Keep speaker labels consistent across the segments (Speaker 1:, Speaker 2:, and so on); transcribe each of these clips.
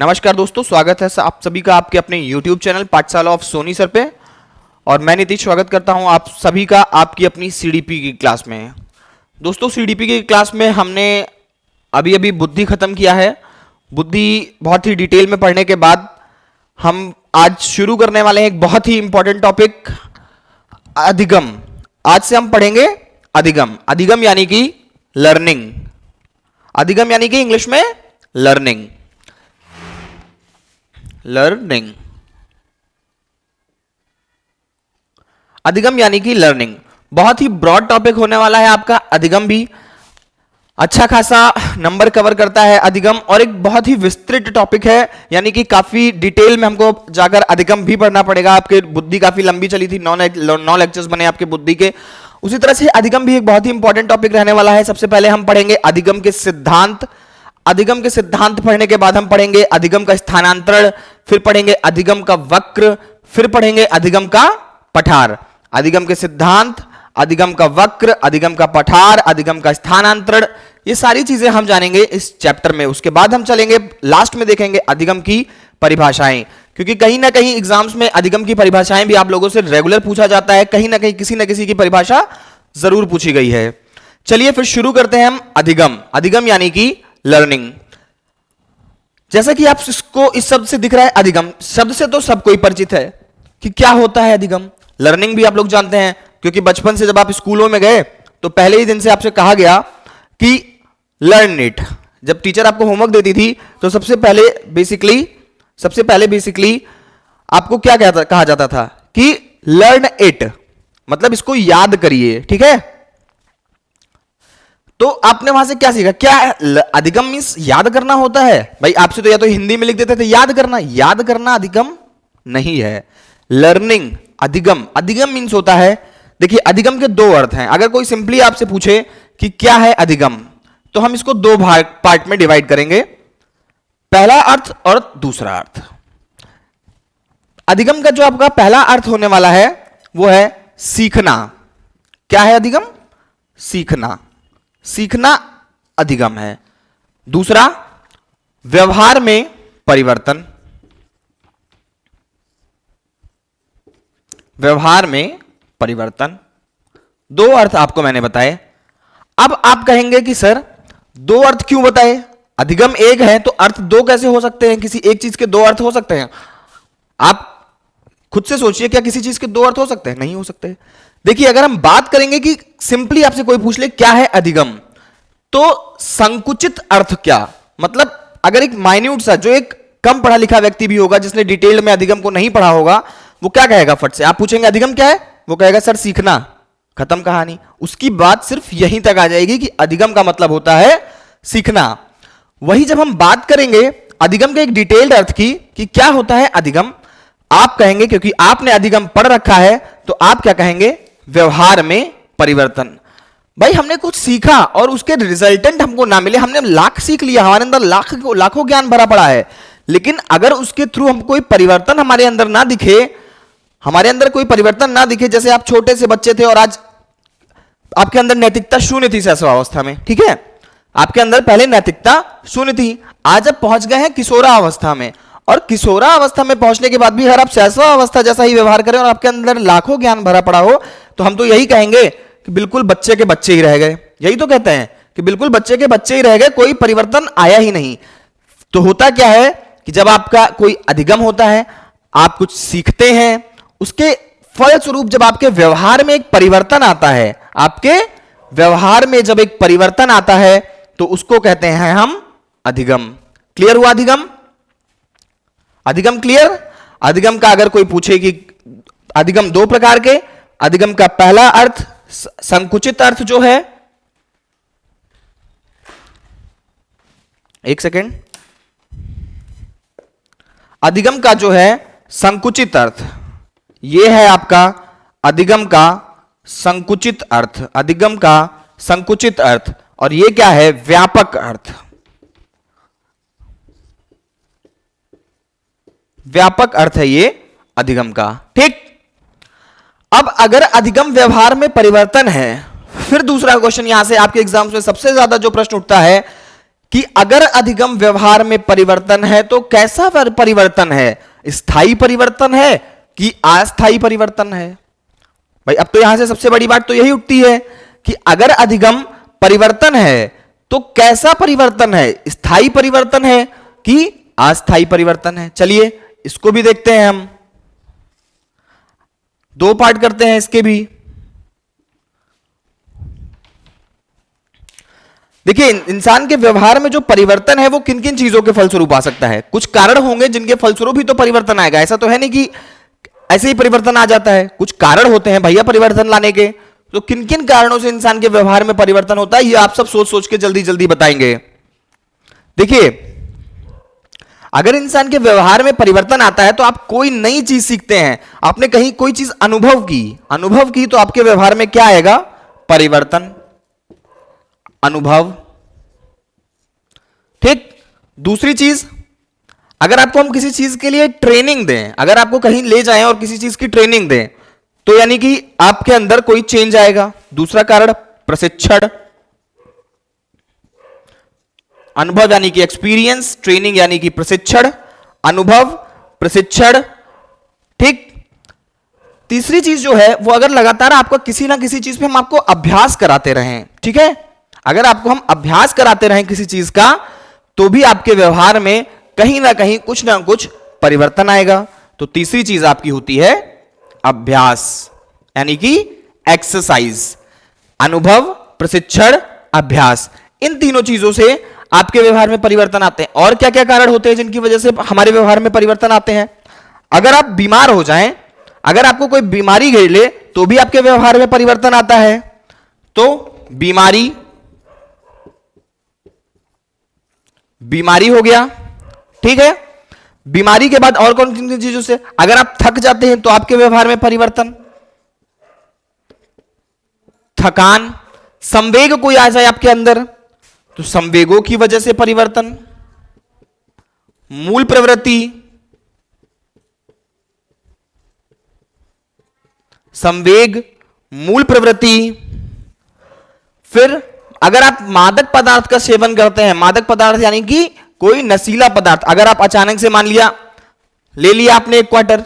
Speaker 1: नमस्कार दोस्तों, स्वागत है आप सभी का आपके अपने YouTube चैनल पाठशाला ऑफ सोनी सर पे। और मैं नीतीश स्वागत करता हूं आप सभी का आपकी अपनी सीडीपी की क्लास में। दोस्तों, सीडीपी की क्लास में हमने अभी अभी बुद्धि खत्म किया है। बुद्धि बहुत ही डिटेल में पढ़ने के बाद हम आज शुरू करने वाले हैं एक बहुत ही इंपॉर्टेंट टॉपिक, अधिगम। आज से हम पढ़ेंगे अधिगम। अधिगम यानी कि लर्निंग। अधिगम यानी कि इंग्लिश में लर्निंग। लर्निंग, अधिगम यानी कि लर्निंग। बहुत ही ब्रॉड टॉपिक होने वाला है आपका अधिगम भी। अच्छा खासा नंबर कवर करता है अधिगम, और एक बहुत ही विस्तृत टॉपिक है, यानी कि काफी डिटेल में हमको जाकर अधिगम भी पढ़ना पड़ेगा। आपके बुद्धि काफी लंबी चली थी, 9 लेक्चर्स बने आपके बुद्धि के। उसी तरह से अधिगम भी एक बहुत ही इंपॉर्टेंट टॉपिक रहने वाला है। सबसे पहले हम पढ़ेंगे अधिगम के सिद्धांत। अधिगम के सिद्धांत पढ़ने के बाद हम पढ़ेंगे अधिगम का स्थानांतरण, फिर पढ़ेंगे अधिगम का वक्र, फिर पढ़ेंगे अधिगम का पठार। अधिगम के सिद्धांत, अधिगम का वक्र, अधिगम का पठार, अधिगम का स्थानांतरण, ये सारी चीजें हम जानेंगे इस चैप्टर में। उसके बाद हम चलेंगे लास्ट में देखेंगे अधिगम की परिभाषाएं, क्योंकि कहीं ना कहीं एग्जाम्स में अधिगम की परिभाषाएं भी आप लोगों से रेगुलर पूछा जाता है। कहीं ना कहीं किसी ना किसी की परिभाषा जरूर पूछी गई है। चलिए फिर शुरू करते हैं हम अधिगम। अधिगम यानी कि लर्निंग। जैसा कि आप इसको इस शब्द से दिख रहा है, अधिगम शब्द से तो सब कोई परिचित है कि क्या होता है अधिगम। लर्निंग भी आप लोग जानते हैं, क्योंकि बचपन से जब आप स्कूलों में गए तो पहले ही दिन से आपसे कहा गया कि लर्न इट। जब टीचर आपको होमवर्क देती थी तो सबसे पहले बेसिकली आपको क्या कहा जाता था कि लर्न इट, मतलब इसको याद करिए। ठीक है, तो आपने वहां से क्या सीखा? क्या अधिगम मींस याद करना होता है? भाई आपसे तो या तो हिंदी में लिख देते थे याद करना। याद करना अधिगम नहीं है। लर्निंग अधिगम। अधिगम मींस होता है, देखिए अधिगम के दो अर्थ हैं। अगर कोई सिंपली आपसे पूछे कि क्या है अधिगम, तो हम इसको दो पार्ट में डिवाइड करेंगे, पहला अर्थ और दूसरा अर्थ। अधिगम का जो आपका पहला अर्थ होने वाला है वो है सीखना। क्या है अधिगम? सीखना। सीखना अधिगम है। दूसरा, व्यवहार में परिवर्तन। व्यवहार में परिवर्तन। दो अर्थ आपको मैंने बताए। अब आप कहेंगे कि सर दो अर्थ क्यों बताए? अधिगम एक है तो अर्थ दो कैसे हो सकते हैं? किसी एक चीज के दो अर्थ हो सकते हैं? आप खुद से सोचिए, क्या किसी चीज के दो अर्थ हो सकते हैं? नहीं हो सकते। देखिए, अगर हम बात करेंगे कि सिंपली आपसे कोई पूछ ले क्या है अधिगम, तो संकुचित अर्थ क्या मतलब, अगर एक माइन्यूट सा, जो एक कम पढ़ा लिखा व्यक्ति भी होगा जिसने डिटेल में अधिगम को नहीं पढ़ा होगा, वो क्या कहेगा? फट से आप पूछेंगे अधिगम क्या है, वो कहेगा सर सीखना। खत्म कहानी। उसकी बात सिर्फ यहीं तक आ जाएगी कि अधिगम का मतलब होता है सीखना। वही जब हम बात करेंगे अधिगम के एक डिटेल्ड अर्थ की कि क्या होता है अधिगम, आप कहेंगे, क्योंकि आपने अधिगम पढ़ रखा है, तो आप क्या कहेंगे? व्यवहार में परिवर्तन। भाई हमने कुछ सीखा और उसके रिजल्टेंट हमको ना मिले, हमने लाख सीख लिया, हमारे अंदर लाखों ज्ञान भरा पड़ा है, लेकिन अगर उसके थ्रू हमको कोई परिवर्तन हमारे अंदर ना दिखे, हमारे अंदर कोई परिवर्तन ना दिखे, जैसे आप छोटे से बच्चे थे और आज आपके अंदर नैतिकता शून्य थी शैशवावस्था में। ठीक है, आपके अंदर पहले नैतिकता शून्य थी, आज आप पहुंच गए हैं किशोरावस्था में, और किशोरावस्था में पहुंचने के बाद भी अगर आप शैशवावस्था जैसा ही व्यवहार करें और आपके अंदर लाखों ज्ञान भरा पड़ा हो, तो हम तो यही कहेंगे कि बिल्कुल बच्चे के बच्चे ही रह गए। यही तो कहते हैं कि बिल्कुल बच्चे के बच्चे ही रह गए, कोई परिवर्तन आया ही नहीं। तो होता क्या है कि जब आपका कोई अधिगम होता है, आप कुछ सीखते हैं, उसके फलस्वरूप जब आपके व्यवहार में एक परिवर्तन आता है, आपके व्यवहार में जब एक परिवर्तन आता है, तो उसको कहते हैं हम अधिगम। क्लियर हुआ अधिगम? अधिगम क्लियर? अधिगम का अगर कोई पूछे कि अधिगम दो प्रकार के, अधिगम का पहला अर्थ संकुचित अर्थ जो है, एक सेकेंड, अधिगम का जो है संकुचित अर्थ, यह है आपका अधिगम का संकुचित अर्थ। अधिगम का संकुचित अर्थ, और यह क्या है? व्यापक अर्थ। व्यापक अर्थ है ये अधिगम का। ठीक, अब अगर अधिगम व्यवहार में परिवर्तन है, फिर दूसरा क्वेश्चन यहां से आपके एग्जाम्स में सबसे ज्यादा जो प्रश्न उठता है कि अगर अधिगम व्यवहार में परिवर्तन है तो कैसा परिवर्तन है, स्थायी परिवर्तन है कि अस्थायी परिवर्तन है। भाई अब तो यहां से सबसे बड़ी बात तो यही उठती है कि अगर अधिगम परिवर्तन है तो कैसा परिवर्तन है, स्थायी परिवर्तन है कि अस्थायी परिवर्तन है। चलिए इसको भी देखते हैं, हम दो पार्ट करते हैं इसके भी। देखिए इंसान के व्यवहार में जो परिवर्तन है वो किन किन चीजों के फलस्वरूप आ सकता है। कुछ कारण होंगे जिनके फलस्वरूप ही तो परिवर्तन आएगा, ऐसा तो है नहीं कि ऐसे ही परिवर्तन आ जाता है। कुछ कारण होते हैं भैया परिवर्तन लाने के। तो किन किन कारणों से इंसान के व्यवहार में परिवर्तन होता है ये आप सब सोच सोच के जल्दी जल्दी बताएंगे। देखिए अगर इंसान के व्यवहार में परिवर्तन आता है तो आप कोई नई चीज सीखते हैं, आपने कहीं कोई चीज अनुभव की तो आपके व्यवहार में क्या आएगा, परिवर्तन, अनुभव। ठीक। दूसरी चीज, अगर आपको हम किसी चीज के लिए ट्रेनिंग दें, अगर आपको कहीं ले जाएं और किसी चीज की ट्रेनिंग दें तो यानी कि आपके अंदर कोई चेंज आएगा। दूसरा कारण प्रशिक्षण, अनुभव यानी कि एक्सपीरियंस, ट्रेनिंग यानी कि प्रशिक्षण, अनुभव, प्रशिक्षण। ठीक। तीसरी चीज जो है वो अगर लगातार आपको किसी ना किसी चीज पे हम आपको अभ्यास कराते रहें, ठीक है, अगर आपको हम अभ्यास कराते रहें किसी चीज का तो भी आपके व्यवहार में कहीं ना कहीं कुछ ना कुछ परिवर्तन आएगा। तो तीसरी चीज आपकी होती है अभ्यास यानी कि एक्सरसाइज, अनुभव, प्रशिक्षण, अभ्यास। इन तीनों चीजों से आपके व्यवहार में परिवर्तन आते हैं। और क्या क्या कारण होते हैं जिनकी वजह से हमारे व्यवहार में परिवर्तन आते हैं। अगर आप बीमार हो जाएं, अगर आपको कोई बीमारी घेर ले तो भी आपके व्यवहार में परिवर्तन आता है। तो बीमारी हो गया, ठीक है। बीमारी के बाद और कौन किन चीजों से, अगर आप थक जाते हैं तो आपके व्यवहार में परिवर्तन, थकान, संवेग कोई आ जाए आपके अंदर तो संवेगों की वजह से परिवर्तन, मूल प्रवृत्ति, संवेग, मूल प्रवृत्ति। फिर अगर आप मादक पदार्थ का सेवन करते हैं, मादक पदार्थ यानी कि कोई नशीला पदार्थ, अगर आप अचानक से मान लिया ले लिया आपने एक क्वार्टर,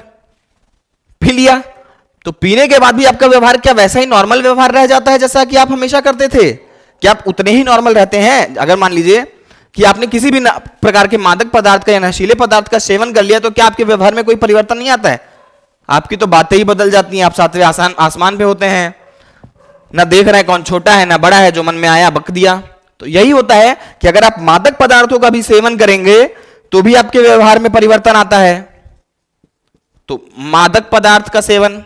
Speaker 1: पी लिया, तो पीने के बाद भी आपका व्यवहार क्या वैसा ही नॉर्मल व्यवहार रह जाता है जैसा कि आप हमेशा करते थे? क्या आप उतने ही नॉर्मल रहते हैं? अगर मान लीजिए कि आपने किसी भी प्रकार के मादक पदार्थ का या नशीले पदार्थ का सेवन कर लिया तो क्या आपके व्यवहार में कोई परिवर्तन नहीं आता है? आपकी तो बातें ही बदल जाती हैं, आप सातवें आसमान पे होते हैं, ना देख रहे हैं कौन छोटा है ना बड़ा है, जो मन में आया बक दिया। तो यही होता है कि अगर आप मादक पदार्थों का भी सेवन करेंगे तो भी आपके व्यवहार में परिवर्तन आता है। तो मादक पदार्थ का सेवन,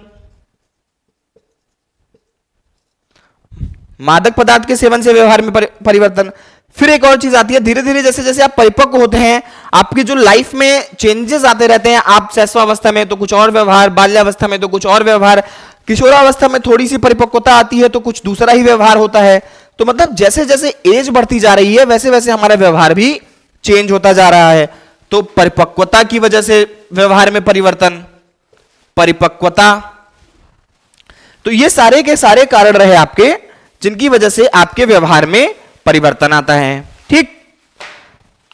Speaker 1: मादक पदार्थ के सेवन से व्यवहार में परिवर्तन। फिर एक और चीज आती है, धीरे धीरे जैसे जैसे आप परिपक्व होते हैं आपकी जो लाइफ में चेंजेस आते रहते हैं। आप शैशवावस्था में तो कुछ और व्यवहार, बाल्यावस्था में तो कुछ और व्यवहार, किशोरावस्था में थोड़ी सी परिपक्वता आती है तो कुछ दूसरा ही व्यवहार होता है। तो मतलब जैसे जैसे एज बढ़ती जा रही है वैसे वैसे हमारा व्यवहार भी चेंज होता जा रहा है। तो परिपक्वता की वजह से व्यवहार में परिवर्तन, परिपक्वता। तो ये सारे के सारे कारण रहे आपके जिनकी वजह से आपके व्यवहार में परिवर्तन आता है। ठीक।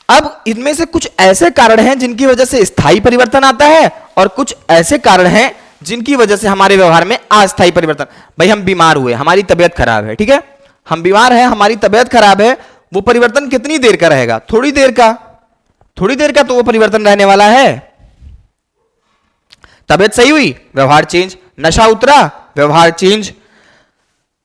Speaker 1: अब इनमें से कुछ ऐसे कारण हैं जिनकी वजह से स्थायी परिवर्तन आता है और कुछ ऐसे कारण हैं जिनकी वजह से हमारे व्यवहार में अस्थायी परिवर्तन। भाई हम बीमार हुए, हमारी तबीयत खराब है, ठीक है, हम बीमार हैं, हमारी तबीयत खराब है, वो परिवर्तन कितनी देर का रहेगा? थोड़ी देर का, थोड़ी देर का तो वो परिवर्तन रहने वाला है। तबीयत सही हुई, व्यवहार चेंज, नशा उतरा, व्यवहार चेंज,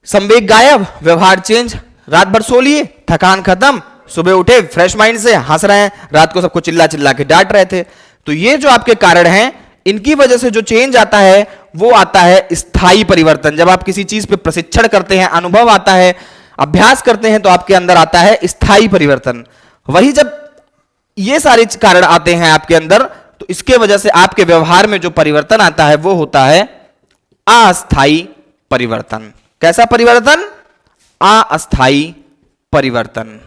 Speaker 1: संवेग गायब, व्यवहार चेंज, रात भर सो लिए, थकान खत्म, सुबह उठे फ्रेश माइंड से, हंस रहे हैं, रात को सबको चिल्ला चिल्ला के डांट रहे थे। तो ये जो आपके कारण हैं इनकी वजह से जो चेंज आता है वो आता है स्थायी परिवर्तन। जब आप किसी चीज पे प्रशिक्षण करते हैं, अनुभव आता है, अभ्यास करते हैं तो आपके अंदर आता है स्थायी परिवर्तन। वही जब ये सारे कारण आते हैं आपके अंदर तो इसके वजह से आपके व्यवहार में जो परिवर्तन आता है वो होता है अस्थायी परिवर्तन। कैसा परिवर्तन? अस्थायी परिवर्तन।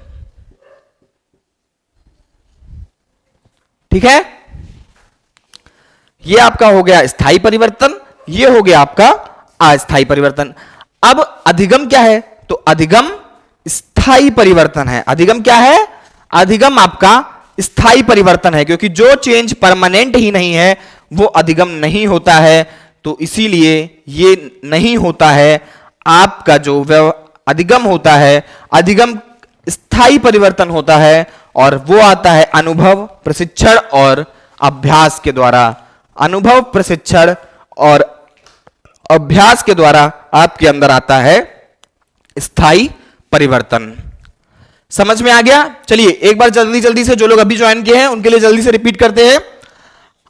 Speaker 1: ठीक है, ये आपका हो गया स्थायी परिवर्तन, ये हो गया आपका अस्थायी परिवर्तन। अब अधिगम क्या है? तो अधिगम स्थायी परिवर्तन है। अधिगम क्या है? अधिगम आपका स्थायी परिवर्तन है, क्योंकि जो चेंज परमानेंट ही नहीं है वो अधिगम नहीं होता है। तो इसीलिए ये नहीं होता है। आपका जो अधिगम होता है, अधिगम स्थायी परिवर्तन होता है और वो आता है अनुभव, प्रशिक्षण और अभ्यास के द्वारा। अनुभव, प्रशिक्षण और अभ्यास के द्वारा आपके अंदर आता है स्थायी परिवर्तन। समझ में आ गया? चलिए एक बार जल्दी जल्दी से जो लोग अभी ज्वाइन किए हैं उनके लिए जल्दी से रिपीट करते हैं।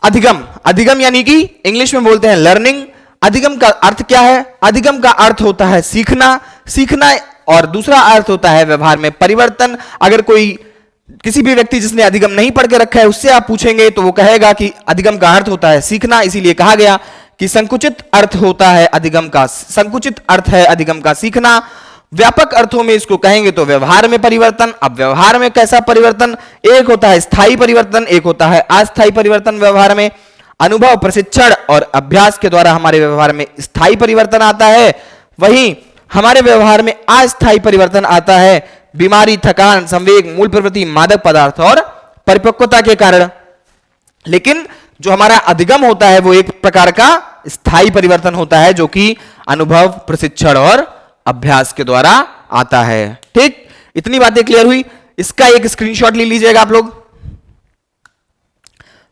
Speaker 1: अधिगम, अधिगम यानी कि इंग्लिश में बोलते हैं लर्निंग। अधिगम का अर्थ क्या है? अधिगम का अर्थ होता है सीखना, सीखना, और दूसरा अर्थ होता है व्यवहार में परिवर्तन। अगर कोई किसी भी व्यक्ति जिसने अधिगम नहीं पढ़ के रखा है उससे आप पूछेंगे तो वो कहेगा कि अधिगम का अर्थ होता है सीखना। इसीलिए कहा गया कि संकुचित अर्थ होता है अधिगम का, संकुचित अर्थ है अधिगम का सीखना। व्यापक अर्थों में इसको कहेंगे तो व्यवहार में परिवर्तन। अब व्यवहार में कैसा परिवर्तन? एक होता है स्थायी परिवर्तन, एक होता है अस्थायी परिवर्तन। व्यवहार में अनुभव, प्रशिक्षण और अभ्यास के द्वारा हमारे व्यवहार में स्थायी परिवर्तन आता है, वहीं हमारे व्यवहार में अस्थायी परिवर्तन आता है बीमारी, थकान, संवेग, मूल प्रवृत्ति, मादक पदार्थ और परिपक्वता के कारण। लेकिन जो हमारा अधिगम होता है वो एक प्रकार का स्थायी परिवर्तन होता है, जो कि अनुभव, प्रशिक्षण और अभ्यास के द्वारा आता है। ठीक, इतनी बातें क्लियर हुई। इसका एक स्क्रीनशॉट ले लीजिएगा आप लोग।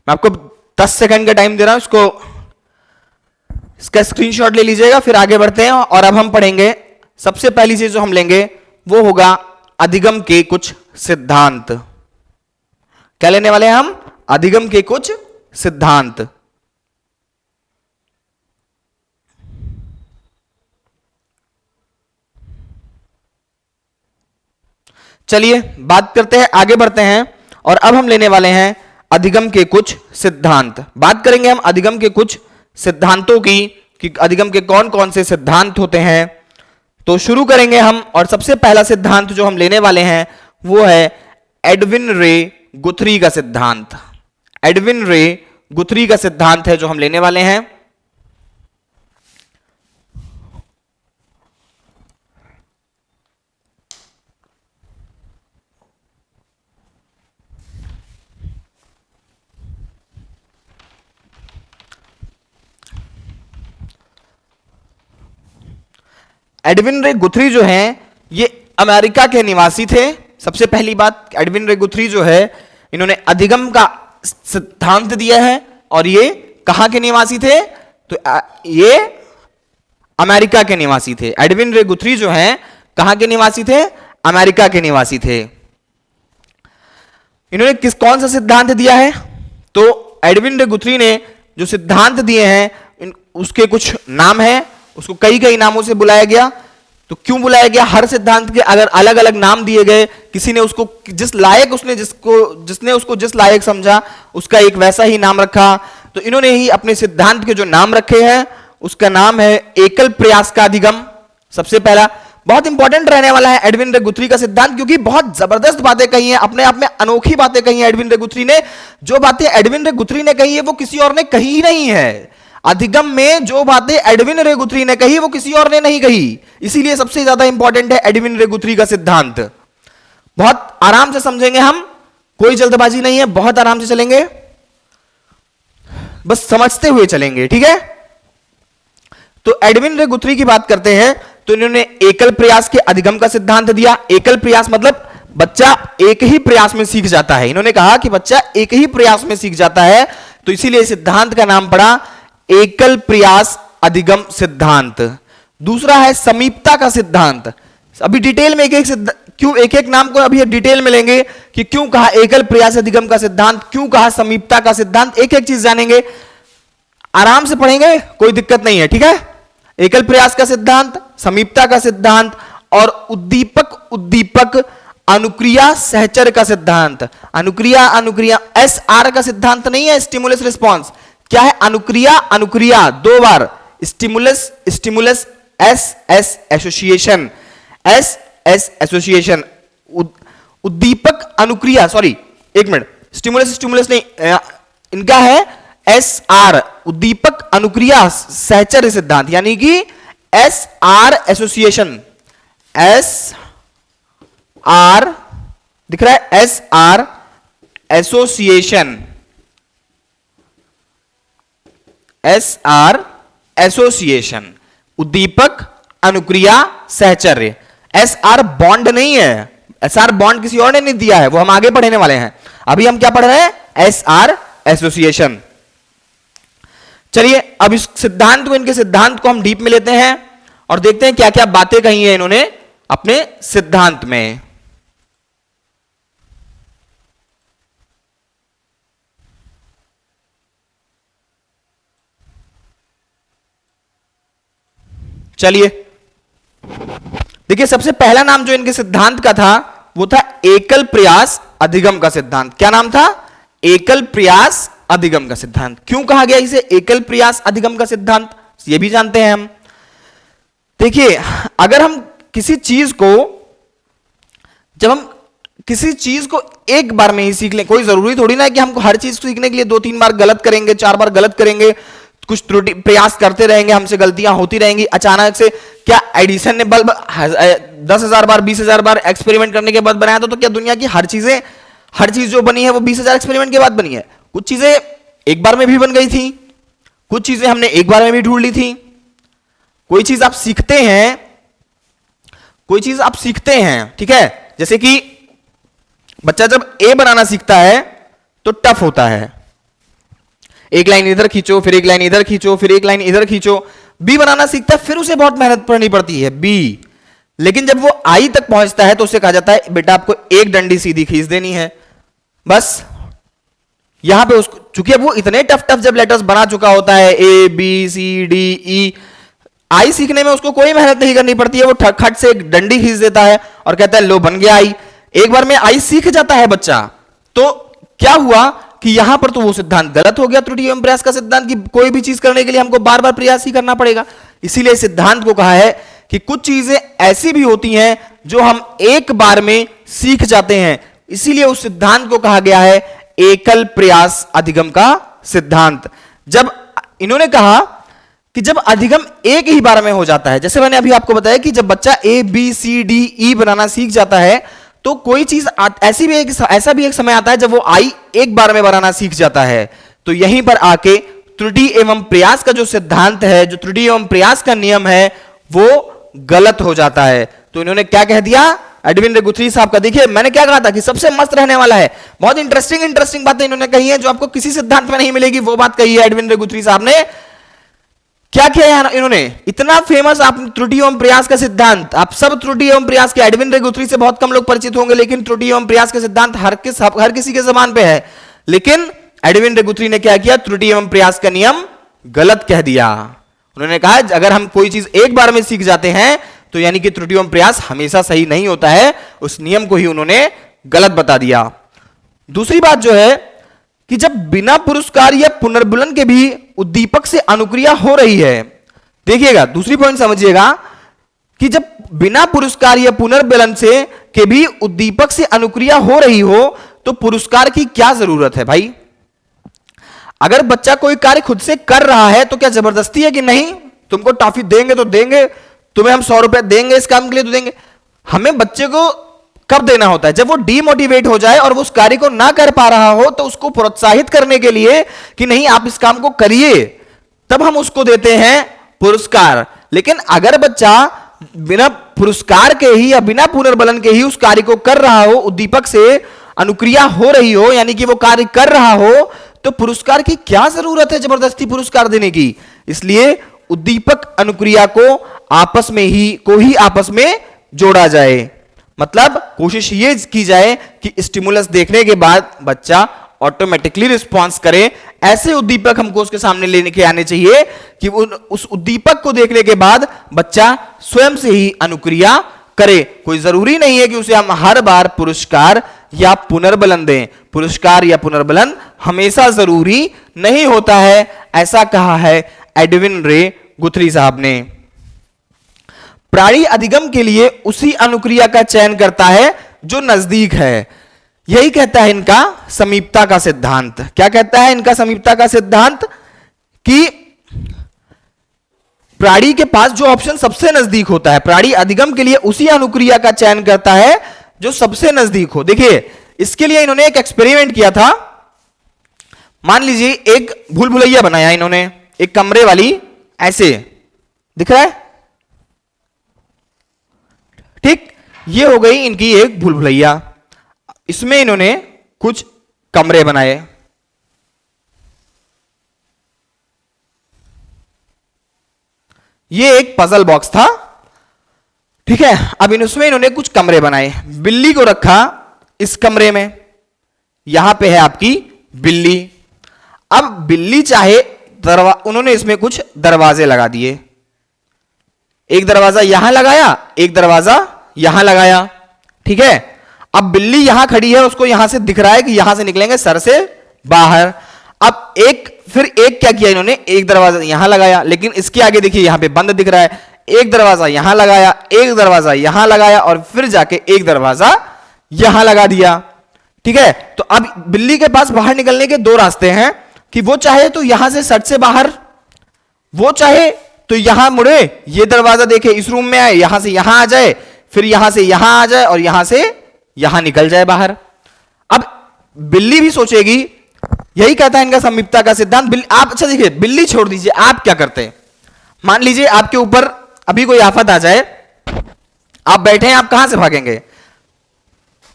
Speaker 1: मैं आपको 10 सेकंड का टाइम दे रहा हूं, इसका स्क्रीनशॉट ले लीजिएगा, फिर आगे बढ़ते हैं। और अब हम पढ़ेंगे, सबसे पहली चीज जो हम लेंगे वो होगा अधिगम के कुछ सिद्धांत। क्या लेने वाले हैं हम? अधिगम के कुछ सिद्धांत। चलिए बात करते हैं, आगे बढ़ते हैं। और अब हम लेने वाले हैं अधिगम के कुछ सिद्धांत। बात करेंगे हम अधिगम के कुछ सिद्धांतों की, कि अधिगम के कौन कौन से सिद्धांत होते हैं। तो शुरू करेंगे हम, और सबसे पहला सिद्धांत जो हम लेने वाले हैं वो है एडविन रे गुथरी का सिद्धांत। एडविन रे गुथरी का सिद्धांत है जो हम लेने वाले हैं। एडविन रे गुथरी जो हैं ये अमेरिका के निवासी थे। सबसे पहली बात, एडविन रे गुथरी जो है इन्होंने अधिगम का सिद्धांत दिया है, और ये कहां के निवासी थे? तो ये अमेरिका के निवासी थे। एडविन रे गुथरी जो हैं कहां के निवासी थे? अमेरिका के निवासी थे। इन्होंने कौन सा सिद्धांत दिया है? तो एडविन रे गुथरी ने जो सिद्धांत दिए हैं उसके कुछ नाम है, उसको कई कई नामों से बुलाया गया। तो क्यों बुलाया गया? हर सिद्धांत के अगर अलग अलग नाम दिए गए, किसी ने उसको जिस लायक जिसने उसको जिस लायक समझा उसका एक वैसा ही नाम रखा। तो इन्होंने ही अपने सिद्धांत के जो नाम रखे हैं उसका नाम है एकल प्रयास का अधिगम। सबसे पहला बहुत इंपॉर्टेंट रहने वाला है एडविन रे गुथरी का सिद्धांत, क्योंकि बहुत जबरदस्त बातें कही हैं, अपने आप में अनोखी बातें कही हैं एडविन रे गुथरी ने। जो बातें एडविन रे गुथरी ने कही है वो किसी और ने कही ही नहीं है। अधिगम में जो बातें एडविन रे गुथरी ने कही वो किसी और ने नहीं कही, इसीलिए सबसे ज्यादा इंपॉर्टेंट है एडविन रे गुथरी का सिद्धांत। बहुत आराम से समझेंगे हम, कोई जल्दबाजी नहीं है, बहुत आराम से चलेंगे, बस समझते हुए चलेंगे, ठीक है। तो एडविन रे गुथरी की बात करते हैं तो इन्होंने एकल प्रयास के अधिगम का सिद्धांत दिया। एकल प्रयास मतलब बच्चा एक ही प्रयास में सीख जाता है। इन्होंने कहा कि बच्चा एक ही प्रयास में सीख जाता है, तो इसीलिए सिद्धांत का नाम पड़ा एकल प्रयास अधिगम सिद्धांत। दूसरा है समीपता का सिद्धांत। अभी डिटेल में एक एक नाम को अभी डिटेल में लेंगे कि क्यों कहा एकल प्रयास अधिगम का सिद्धांत, क्यों कहा समीपता का सिद्धांत, एक एक चीज जानेंगे, आराम से पढ़ेंगे, कोई दिक्कत नहीं है, ठीक है। एकल प्रयास का सिद्धांत, समीपता का सिद्धांत और उद्दीपक अनुक्रिया सहचर का सिद्धांत। अनुक्रिया SR का सिद्धांत नहीं है, स्टिमुलस रिस्पॉन्स। क्या है? अनुक्रिया 2 बार, स्टिमुलस SS एसोसिएशन, एसोसिएशन, उद्दीपक अनुक्रिया, सॉरी एक मिनट, स्टिमुलस नहीं, इनका है SR उद्दीपक अनुक्रिया सहचर्य सिद्धांत, यानी कि SR एसोसिएशन, SR दिख रहा है, S R association, S R association, उद्दीपक अनुक्रिया सहचर्य। एस आर बॉन्ड नहीं है, एस आर बॉन्ड किसी और ने नहीं दिया है, वो हम आगे पढ़ने वाले हैं। अभी हम क्या पढ़ रहे हैं, एस आर एसोसिएशन। चलिए अब इस सिद्धांत को, इनके सिद्धांत को हम डीप में लेते हैं और देखते हैं क्या क्या बातें कही है इन्होंने अपने सिद्धांत में। चलिए देखिए, सबसे पहला नाम जो इनके सिद्धांत का था वो था एकल प्रयास अधिगम का सिद्धांत। क्या नाम था, एकल प्रयास अधिगम का सिद्धांत। क्यों कहा गया इसे एकल प्रयास अधिगम का सिद्धांत, ये भी जानते हैं हम। देखिए अगर हम किसी चीज को, जब हम किसी चीज को एक बार में ही सीख लें, कोई जरूरी थोड़ी ना है कि हमको हर चीज सीखने के लिए 2-3 बार गलत करेंगे, 4 बार गलत करेंगे, कुछ त्रुटि प्रयास करते रहेंगे, हमसे गलतियां होती रहेंगी। अचानक से क्या एडिसन ने बल्ब 10,000 बार 20,000 बार एक्सपेरिमेंट करने के बाद बनाया था, तो क्या दुनिया की हर चीज जो बनी है वो 20,000 एक्सपेरिमेंट के बाद बनी है? कुछ चीजें एक बार में भी बन गई थी, कुछ चीजें हमने एक बार में भी ढूंढ ली थी। कोई चीज आप सीखते हैं, कोई चीज आप सीखते हैं, ठीक है, जैसे कि बच्चा जब ए बनाना सीखता है तो टफ होता है, एक लाइन इधर खींचो, फिर एक लाइन इधर खींचो, फिर एक लाइन इधर खींचो। बी बनाना सीखता है, फिर उसे बहुत मेहनत करनी पड़ती है बी, लेकिन जब वो आई तक पहुंचता है तो उसे कहा जाता है बेटा आपको एक डंडी सीधी खींच देनी है बस। यहां पे उसको, चूंकि अब वो इतने टफ जब लेटर्स बना चुका होता है, A B C D E, आई सीखने में उसको कोई मेहनत नहीं करनी पड़ती है, वो खट से एक डंडी खींच देता है और कहता है लो बन गया आई। एक बार में आई सीख जाता है बच्चा। तो क्या हुआ कि यहां पर तो वो सिद्धांत गलत हो गया, त्रुटि एवं प्रयास का सिद्धांत, कि कोई भी चीज करने के लिए हमको बार बार प्रयास ही करना पड़ेगा। इसीलिए सिद्धांत को कहा है कि कुछ चीजें ऐसी भी होती हैं जो हम एक बार में सीख जाते हैं, इसीलिए उस सिद्धांत को कहा गया है एकल प्रयास अधिगम का सिद्धांत। जब इन्होंने कहा कि जब अधिगम एक ही बार में हो जाता है, जैसे मैंने अभी आपको बताया कि जब बच्चा A B C D E बनाना सीख जाता है तो कोई चीज ऐसा भी एक समय आता है जब वो आई एक बार में बनाना सीख जाता है। तो यहीं पर आके त्रुटि एवं प्रयास का जो सिद्धांत है, जो त्रुटि एवं प्रयास का नियम है, वो गलत हो जाता है। तो इन्होंने क्या कह दिया, एडविन रेगुथ्री साहब का, देखिए मैंने क्या कहा था कि सबसे मस्त रहने वाला है, बहुत इंटरेस्टिंग बातें इन्होंने कही है जो आपको किसी सिद्धांत में नहीं मिलेगी, वो बात कही है एडविन रेगुथ्री साहब ने। क्या किया यहां इन्होंने, इतना फेमस आप त्रुटि एवं प्रयास का सिद्धांत, आप सब त्रुटि एवं प्रयास के, एडविन रेगुथ्री से बहुत कम लोग परिचित होंगे, लेकिन त्रुटि एवं प्रयास के सिद्धांत हर किसी के जबान पे है। लेकिन एडविन रेगुथ्री ने क्या किया, त्रुटि एवं प्रयास का नियम गलत कह दिया। उन्होंने कहा अगर हम कोई चीज एक बार में सीख जाते हैं तो यानी कि त्रुटि एवं प्रयास हमेशा सही नहीं होता है, उस नियम को ही उन्होंने गलत बता दिया। दूसरी बात जो है कि जब बिना पुरस्कार या पुनर्बलन के भी उद्दीपक से अनुक्रिया हो रही है, देखिएगा दूसरी पॉइंट समझिएगा कि जब बिना पुरस्कार या पुनर्बलन से के भी उद्दीपक से अनुक्रिया हो रही हो तो पुरस्कार की क्या जरूरत है भाई। अगर बच्चा कोई कार्य खुद से कर रहा है तो क्या जबरदस्ती है कि नहीं तुमको टॉफी देंगे तो देंगे, तुम्हें हम 100 रुपए देंगे इस काम के लिए तो देंगे। हमें बच्चे को कब देना होता है, जब वो डीमोटिवेट हो जाए और वो उस कार्य को ना कर पा रहा हो, तो उसको प्रोत्साहित करने के लिए कि नहीं आप इस काम को करिए, तब हम उसको देते हैं पुरस्कार। लेकिन अगर बच्चा बिना पुरस्कार के ही या बिना पुनर्बलन के ही उस कार्य को कर रहा हो, उद्दीपक से अनुक्रिया हो रही हो, यानी कि वो कार्य कर रहा हो, तो पुरस्कार की क्या जरूरत है जबरदस्ती पुरस्कार देने की। इसलिए उद्दीपक अनुक्रिया को आपस में जोड़ा जाए, मतलब कोशिश ये की जाए कि स्टिमुलस देखने के बाद बच्चा ऑटोमेटिकली रिस्पॉन्स करे। ऐसे उद्दीपक हमको उसके सामने लेने के आने चाहिए कि उस उद्दीपक को देखने के बाद बच्चा स्वयं से ही अनुक्रिया करे। कोई जरूरी नहीं है कि उसे हम हर बार पुरस्कार या पुनर्बलन दें, पुरस्कार या पुनर्बलन हमेशा जरूरी नहीं होता है, ऐसा कहा है एडविन रे गुथरी साहब ने। प्राणी अधिगम के लिए उसी अनुक्रिया का चयन करता है जो नजदीक है, यही कहता है इनका समीपता का सिद्धांत। क्या कहता है इनका समीपता का सिद्धांत, कि प्राणी के पास जो ऑप्शन सबसे नजदीक होता है, प्राणी अधिगम के लिए उसी अनुक्रिया का चयन करता है जो सबसे नजदीक हो। देखिए इसके लिए इन्होंने एक एक्सपेरिमेंट किया था। मान लीजिए एक भूल भुलैया बनाया इन्होंने, एक कमरे वाली, ऐसे दिख रहा है, ठीक, ये हो गई इनकी एक भूल भुलैया। इसमें इन्होंने कुछ कमरे बनाए, ये एक पजल बॉक्स था, ठीक है। अब इसमें इन्होंने कुछ कमरे बनाए, बिल्ली को रखा इस कमरे में, यहां पे है आपकी बिल्ली। अब बिल्ली चाहे उन्होंने इसमें कुछ दरवाजे लगा दिए, एक दरवाजा यहां लगाया, एक दरवाजा यहां लगाया, ठीक है। अब बिल्ली यहां खड़ी है, उसको यहां से दिख रहा है कि यहां से निकलेंगे सर से बाहर। अब फिर एक क्या किया इन्होंने, एक दरवाजा यहां लगाया, लेकिन इसके आगे देखिए यहां पे बंद दिख रहा है, एक दरवाजा यहां लगाया, एक दरवाजा यहां लगाया, और फिर जाके एक दरवाजा यहां लगा दिया, ठीक है। तो अब बिल्ली के पास बाहर निकलने के दो रास्ते हैं, कि वो चाहे तो यहां से सट से बाहर, वो चाहे तो यहां मुड़े, ये दरवाजा देखे, इस रूम में आए, यहां से यहां आ जाए, फिर यहां से यहां आ जाए, और यहां से यहां निकल जाए बाहर। अब बिल्ली भी सोचेगी, यही कहता है इनका समीपता का सिद्धांत। आप अच्छा देखिए, बिल्ली छोड़ दीजिए, आप क्या करते हैं, मान लीजिए आपके ऊपर अभी कोई आफत आ जाए, आप बैठे हैं, आप कहां से भागेंगे?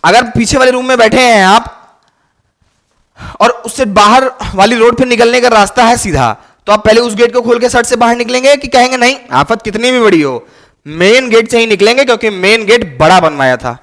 Speaker 1: अगर पीछे वाले रूम में बैठे हैं आप, और उससे बाहर वाली रोड पे निकलने का रास्ता है सीधा, तो आप पहले उस गेट को खोल के सट से बाहर निकलेंगे, कि कहेंगे नहीं आफत कितनी भी बड़ी हो मेन गेट से ही निकलेंगे, क्योंकि मेन गेट बड़ा बनवाया था?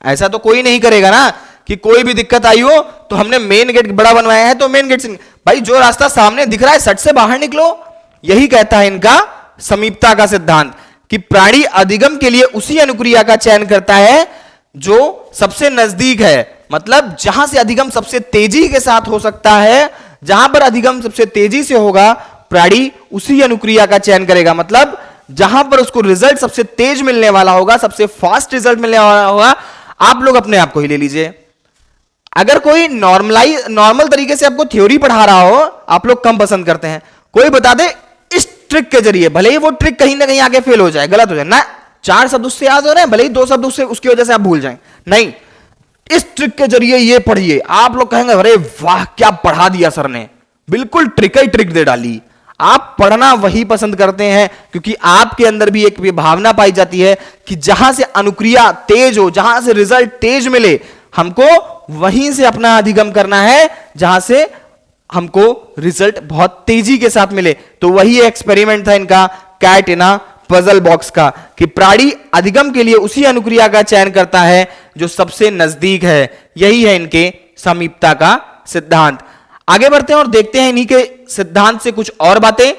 Speaker 1: ऐसा तो कोई नहीं करेगा ना, कि कोई भी दिक्कत आई हो तो हमने मेन गेट बड़ा बनवाया है तो मेन गेट से, भाई जो रास्ता सामने दिख रहा है सट से बाहर निकलो। यही कहता है इनका समीपता का सिद्धांत, कि प्राणी अधिगम के लिए उसी अनुक्रिया का चयन करता है जो सबसे नजदीक है। मतलब जहां से अधिगम सबसे तेजी के साथ हो सकता है, जहां पर अधिगम सबसे तेजी से होगा, प्राणी उसी अनुक्रिया का चयन करेगा। मतलब जहां पर उसको रिजल्ट सबसे तेज मिलने वाला होगा, सबसे फास्ट रिजल्ट मिलने वाला होगा। आप लोग अपने आप को ही ले लीजिए, अगर कोई नॉर्मल तरीके से आपको थ्योरी पढ़ा रहा हो, आप लोग कम पसंद करते हैं। कोई बता दे इस ट्रिक के जरिए, भले ही वो ट्रिक कहीं ना कहीं आगे फेल हो जाए, गलत हो जाए ना, 4 शब्द उससे याद हो रहे हैं, भले ही 2 शब्द उससे उसकी वजह से आप भूल जाएं, नहीं, इस ट्रिक के जरिए ये पढ़िए, आप लोग कहेंगे अरे वाह क्या पढ़ा दिया सर ने, बिल्कुल ट्रिक ही ट्रिक दे डाली। आप पढ़ना वही पसंद करते हैं क्योंकि आपके अंदर भी एक भावना पाई जाती है कि जहां से अनुक्रिया तेज हो, जहां से रिजल्ट तेज मिले, हमको वहीं से अपना अधिगम करना है जहां से हमको रिजल्ट बहुत तेजी के साथ मिले। तो वही एक्सपेरिमेंट था इनका cat in a puzzle box का, कि प्राणी अधिगम के लिए उसी अनुक्रिया का चयन करता है जो सबसे नजदीक है। यही है इनके समीपता का सिद्धांत। आगे बढ़ते हैं और देखते हैं इन्हीं के सिद्धांत से कुछ और बातें।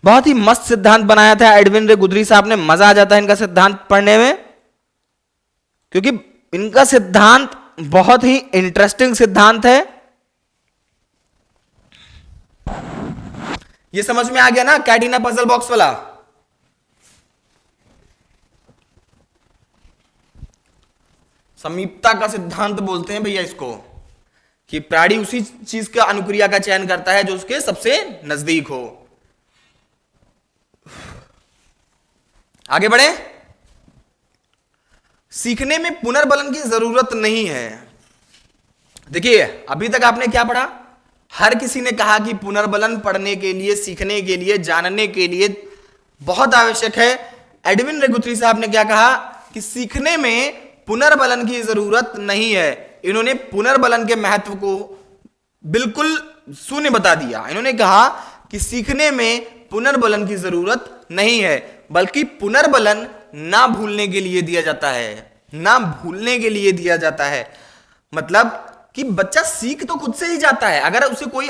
Speaker 1: बहुत ही मस्त सिद्धांत बनाया था एडविन रे गुदरी साहब ने, मजा आ जाता है इनका सिद्धांत पढ़ने में, क्योंकि इनका सिद्धांत बहुत ही इंटरेस्टिंग सिद्धांत है। ये समझ में आ गया ना cat in a puzzle box वाला? समीपता का सिद्धांत बोलते हैं भैया इसको, कि प्राणी उसी चीज का अनुक्रिया का चयन करता है जो उसके सबसे नजदीक हो। आगे बढ़े। सीखने में पुनर्बलन की जरूरत नहीं है। देखिए अभी तक आपने क्या पढ़ा, हर किसी ने कहा कि पुनर्बलन पढ़ने के लिए, सीखने के लिए, जानने के लिए बहुत आवश्यक है। एडविन रे गुथ्री साहब ने क्या कहा कि सीखने में पुनर्बलन की जरूरत नहीं है। इन्होंने पुनर्बलन के महत्व को बिल्कुल शून्य बता दिया। इन्होंने कहा कि सीखने में पुनर्बलन की जरूरत नहीं है, बल्कि पुनर्बलन ना भूलने के लिए दिया जाता है, ना भूलने के लिए दिया जाता है। मतलब कि बच्चा सीख तो खुद से ही जाता है, अगर उसे कोई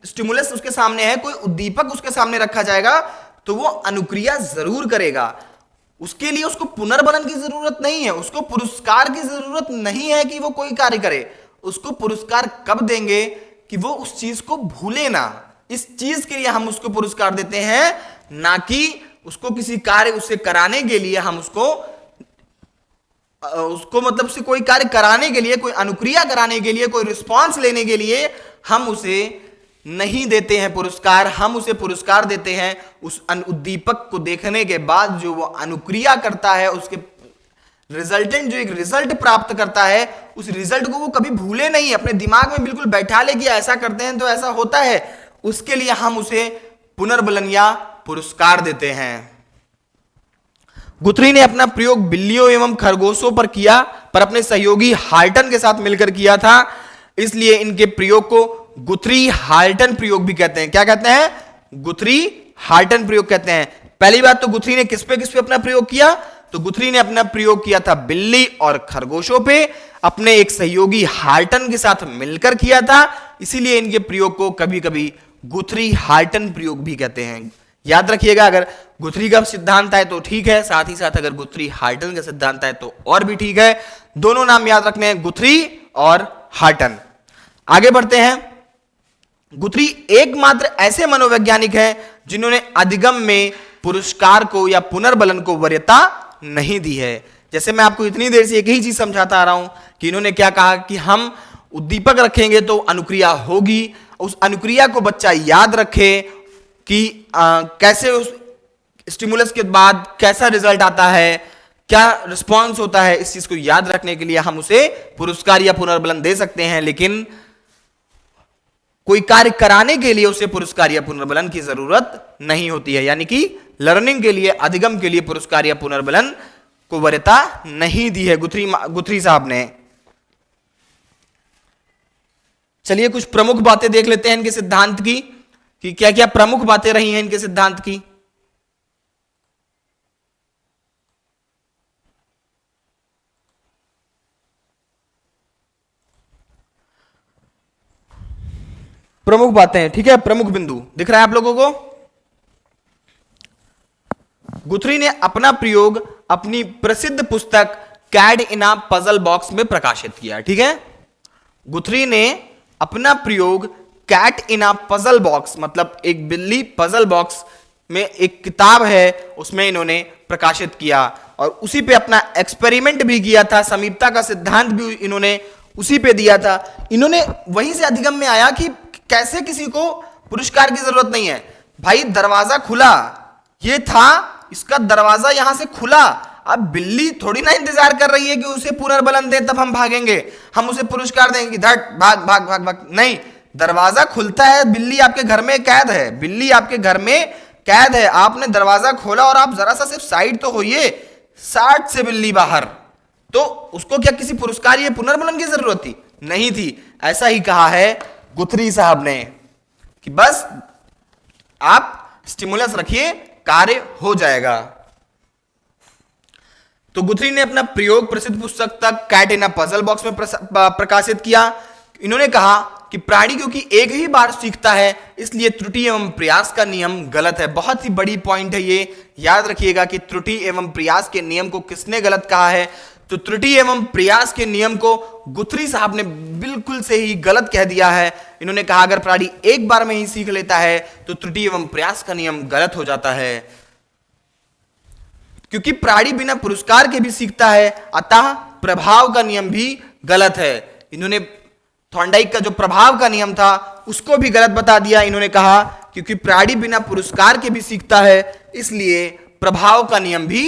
Speaker 1: स्टिमुलस उसके सामने है, कोई उद्दीपक उसके सामने रखा जाएगा तो वो अनुक्रिया जरूर करेगा। उसके लिए उसको पुनर्बलन की जरूरत नहीं है, उसको पुरस्कार की जरूरत नहीं है कि वो कोई कार्य करे। उसको पुरस्कार कब देंगे कि वो उस चीज को भूले ना। इस चीज के लिए हम उसको पुरस्कार देते हैं, ना कि उसको किसी कार्य उससे कराने के लिए हम उसको मतलब से कोई कार्य कराने के लिए, कोई अनुक्रिया कराने के लिए, कोई रिस्पांस लेने के लिए हम उसे नहीं देते हैं पुरस्कार, हम उसे पुरस्कार देते हैं उस उद्दीपक को देखने के बाद जो वो अनुक्रिया करता है, उसके रिजल्टेंट जो एक रिजल्ट प्राप्त करता है, उस रिजल्ट को वो कभी भूले नहीं, अपने दिमाग में बिल्कुल बैठा ले कि ऐसा करते हैं तो ऐसा होता है, उसके लिए हम उसे पुनर्बलन या पुरस्कार देते हैं। गुथरी ने अपना प्रयोग बिल्लियों एवं खरगोशों पर किया, पर अपने सहयोगी हाल्टन के साथ मिलकर किया था, इसलिए इनके प्रयोग को गुथरी हाल्टन प्रयोग भी कहते हैं। क्या कहते हैं? गुथरी हाल्टन प्रयोग कहते हैं। पहली बात तो गुथरी ने किस पे अपना प्रयोग किया? तो गुथरी ने अपना प्रयोग किया था बिल्ली और खरगोशों पे, अपने एक सहयोगी हाल्टन के साथ मिलकर किया था, इसीलिए इनके प्रयोग को कभी कभी गुथरी हाल्टन प्रयोग भी कहते हैं। याद रखिएगा, अगर गुथरी का सिद्धांत है तो ठीक है, साथ ही साथ अगर गुथरी हाल्टन का सिद्धांत है तो और भी ठीक है। दोनों नाम याद रखने हैं, गुथरी और हाल्टन। आगे बढ़ते हैं। गुथरी एकमात्र ऐसे मनोवैज्ञानिक हैं जिन्होंने अधिगम में पुरस्कार को या पुनर्बलन को वरीयता नहीं दी है। जैसे मैं आपको इतनी देर से एक ही चीज समझाता आ रहा हूं कि इन्होंने क्या कहा कि हम उद्दीपक रखेंगे तो अनुक्रिया होगी, उस अनुक्रिया को बच्चा याद रखे कि कैसे उस स्टिमुलस के बाद कैसा रिजल्ट आता है, क्या रिस्पॉन्स होता है, इस चीज को याद रखने के लिए हम उसे पुरस्कार या पुनर्बलन दे सकते हैं, लेकिन कोई कार्य कराने के लिए उसे पुरस्कार या पुनर्बलन की जरूरत नहीं होती है। यानी कि लर्निंग के लिए, अधिगम के लिए पुरस्कार या पुनर्बलन को वरीयता नहीं दी है गुथरी साहब ने। चलिए कुछ प्रमुख बातें देख लेते हैं इनके सिद्धांत की, कि क्या क्या प्रमुख बातें रही हैं इनके सिद्धांत की। प्रमुख बातें, ठीक है, प्रमुख बिंदु दिख रहा है आप लोगों को। गुथरी ने अपना प्रयोग अपनी प्रसिद्ध पुस्तक cat in a puzzle box में प्रकाशित किया। ठीक है, गुथरी ने अपना प्रयोग cat in a puzzle box, मतलब एक बिल्ली पजल बॉक्स में एक किताब है उसमें इन्होंने प्रकाशित किया, और उसी पे अपना एक्सपेरिमेंट भी किया था, समीपता का सिद्धांत भी इन्होंने उसी पे दिया था। इन्होंने वहीं से अधिगम में आया कि कैसे किसी को पुरस्कार की जरूरत नहीं है। भाई दरवाजा खुला, ये था, इसका दरवाजा यहां से खुला, अब बिल्ली थोड़ी ना इंतजार कर रही है कि उसे पुनर्बलन दे तब हम भागेंगे, हम उसे पुरस्कार देंगे, धट भाग भाग भाग भाग, नहीं, दरवाजा खुलता है, बिल्ली आपके घर में कैद है, बिल्ली आपके घर में कैद है, आपने दरवाजा खोला और आप जरा सा सिर्फ साइड तो होइए, 60 से बिल्ली बाहर, तो उसको क्या किसी पुरस्कार या पुनर्बलन की जरूरत थी? नहीं थी। ऐसा ही कहा है गुथरी साहब ने कि बस आप स्टिमुलस रखिए, कार्य हो जाएगा। तो गुथरी ने अपना प्रयोग प्रसिद्ध पुस्तक तक cat in a puzzle box में प्रकाशित किया। इन्होंने कहा कि प्राणी क्योंकि एक ही बार सीखता है, इसलिए त्रुटि एवं प्रयास का नियम गलत है। बहुत ही बड़ी पॉइंट है ये, याद रखिएगा कि त्रुटि एवं प्रयास के नियम को किसने गलत कहा है? तो त्रुटि एवं प्रयास के नियम को गुथरी साहब ने बिल्कुल से ही गलत कह दिया है। इन्होंने कहा अगर प्राणी एक बार में ही सीख लेता है तो त्रुटि एवं प्रयास का नियम गलत हो जाता है, क्योंकि प्राणी बिना पुरस्कार के भी सीखता है, अतः प्रभाव का नियम भी गलत है। इन्होंने थॉर्नडाइक का जो प्रभाव का नियम था उसको भी गलत बता दिया। इन्होंने कहा क्योंकि प्राणी बिना पुरस्कार के भी सीखता है, इसलिए प्रभाव का नियम भी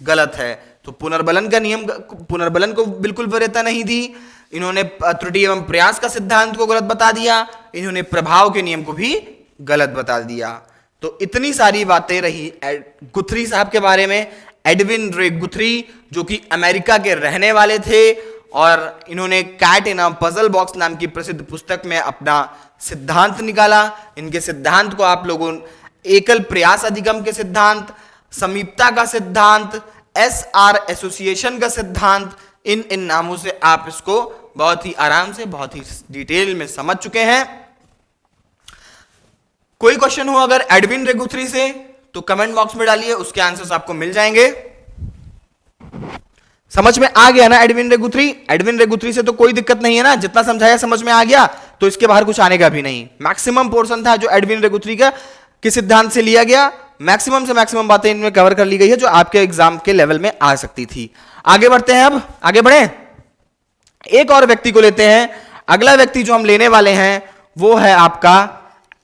Speaker 1: गलत है। तो पुनर्बलन का नियम, पुनर्बलन को बिल्कुल वरीयता नहीं दी। इन्होंने त्रुटि एवं प्रयास का सिद्धांत को गलत बता दिया, इन्होंने प्रभाव के नियम को भी गलत बता दिया। तो इतनी सारी बातें रही गुथरी साहब के बारे में। एडविन रे गुथरी जो कि अमेरिका के रहने वाले थे, और इन्होंने cat in a puzzle box नाम की प्रसिद्ध पुस्तक में अपना सिद्धांत निकाला। इनके सिद्धांत को आप लोगों एकल प्रयास अधिगम के सिद्धांत, समीपता का सिद्धांत, SR एसोसिएशन का सिद्धांत, इन नामों से आप इसको बहुत ही आराम से, बहुत ही डिटेल में समझ चुके हैं। कोई क्वेश्चन हो अगर एडविन रे गुथरी से तो कमेंट बॉक्स में डालिए, उसके आंसर्स आपको मिल जाएंगे। समझ में आ गया ना एडविन रे गुथरी? एडविन रे गुथरी से तो कोई दिक्कत नहीं है ना, जितना समझाया समझ में आ गया, तो इसके बाहर कुछ आने का भी नहीं। मैक्सिमम पोर्शन था जो एडविन रे गुथरी का के सिद्धांत से लिया गया, मैक्सिमम से मैक्सिमम बातें इनमें कवर कर ली गई है जो आपके एग्जाम के लेवल में आ सकती थी। आगे बढ़ते हैं, अब आगे बढ़े, एक और व्यक्ति को लेते हैं। अगला व्यक्ति जो हम लेने वाले हैं वो है आपका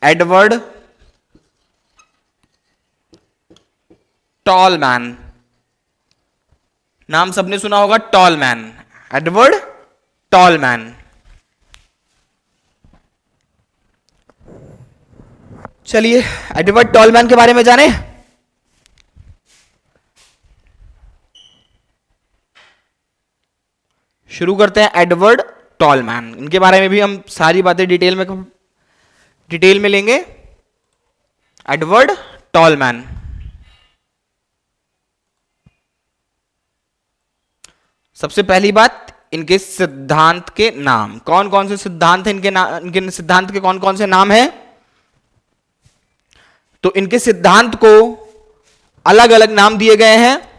Speaker 1: एडवर्ड टॉलमैन, नाम सबने सुना होगा टॉलमैन, एडवर्ड टॉलमैन। चलिए एडवर्ड टॉलमैन के बारे में जाने। शुरू करते हैं एडवर्ड टॉलमैन, इनके बारे में भी हम सारी बातें डिटेल में लेंगे। एडवर्ड टॉलमैन, सबसे पहली बात इनके सिद्धांत के नाम, कौन कौन से सिद्धांत हैं इनके सिद्धांत के कौन कौन से नाम हैं? तो इनके सिद्धांत को अलग अलग नाम दिए गए हैं।